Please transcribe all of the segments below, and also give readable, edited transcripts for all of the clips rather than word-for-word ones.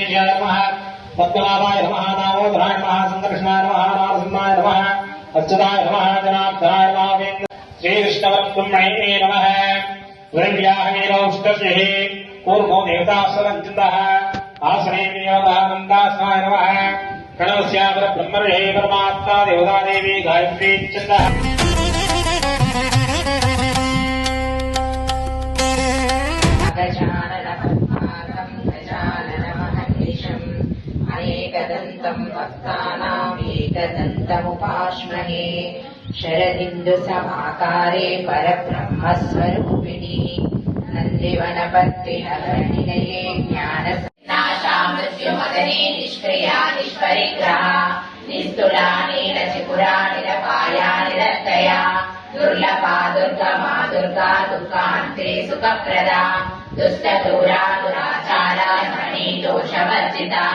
नैवेद्याय नमः पद्मनाभाय नमः दामोदराय नमः संकर्षणाय नमः नारसिंहाय नमः अच्युताय नमः जनार्दनाय नमः श्रीकृष्णवरब्रह्मणे नमः वैर्याहमेनौष्टभिः पूर्वो देवतास्वरञ्चितः आसने देवतानन्दास्माय नमः गणवस्यापर ब्रह्मर्षे परमात्मा देवता देवी गायत्री चिन्तः अनेकदन्तम् भक्तानाम् एकदन्तमुपाश्महे शरदिन्दुसमाकारे परब्रह्मस्वरूपिणी नन्दिवनपत्तिनगरनिलये ज्ञाननाशा मृत्युमदने निष्क्रिया निष्परिग्रहा निस्तुला नीलचिपुरा निरपाया निरतया दुर्लभा दुर्गमा दुर्गा दुःखान्ते सुखप्रदा दुष्टदूरा दुराचारा धनी दोषवर्जिता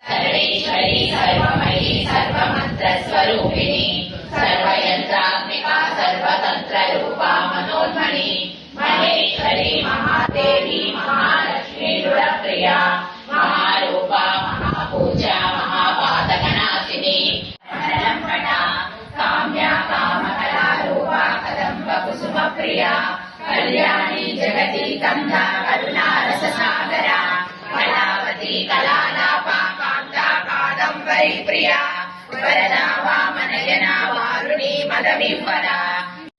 सर्वेश्वरी सर्वमयी सर्वमन्त्रस्वरूपिणी सर्वयन्त्रात्मिका सर्वतन्त्ररूपा मनोन्मणि महेश्वरी महादेवी महालक्ष्मी रुद्रप्रिया महारूपा महापूजा महापातकनाशिनी पटा काम्या कामकलारूपा कदम्बकुसुमप्रिया कल्याणी जगति कन्धा करुणारससागरा कलावती कलालापा कान्ता कादम्बरी प्रिया वरदा वामनयना वारुणी मदविह्वरा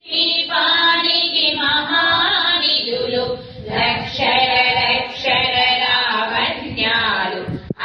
दीपानिकि महानिधुलु लक्षर लक्षर लावण्यालु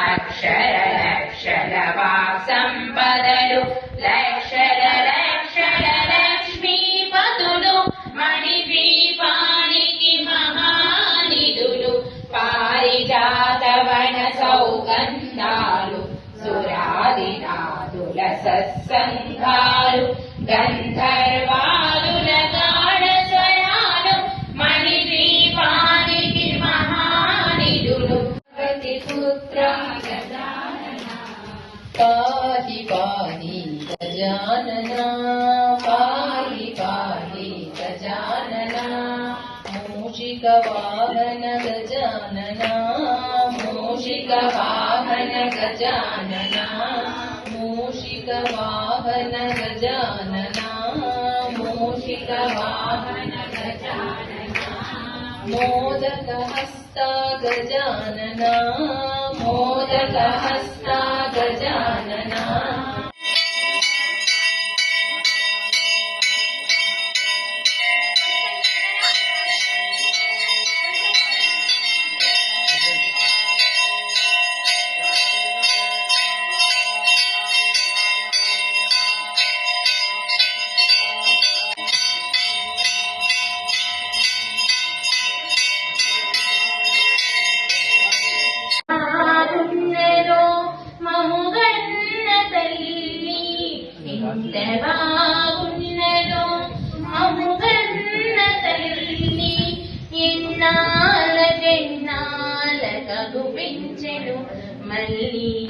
अक्षर लक्षर वाक्संपदलु लक्षर लक्षर लक्ष्मीपతులు मणिदीपानिकि महानिधुलु पारिजातवन सौगन्धालु सुरादिनादुल सत्संगालु गन्धर्वालु गाढस्वरालु मणिदीपानिकि महानिधुलु गतिपुत्र गजानना पाहि पाहि गजानना पाहि पाहि गजानना मूषिकवाहन गजानना मूषिकवाहन गजानना मूषिकवाहन गजानना मूषिकवाहन गजानना मोदकहस्ता गजानना मोदकहस्ता गजानना మళ్ళీ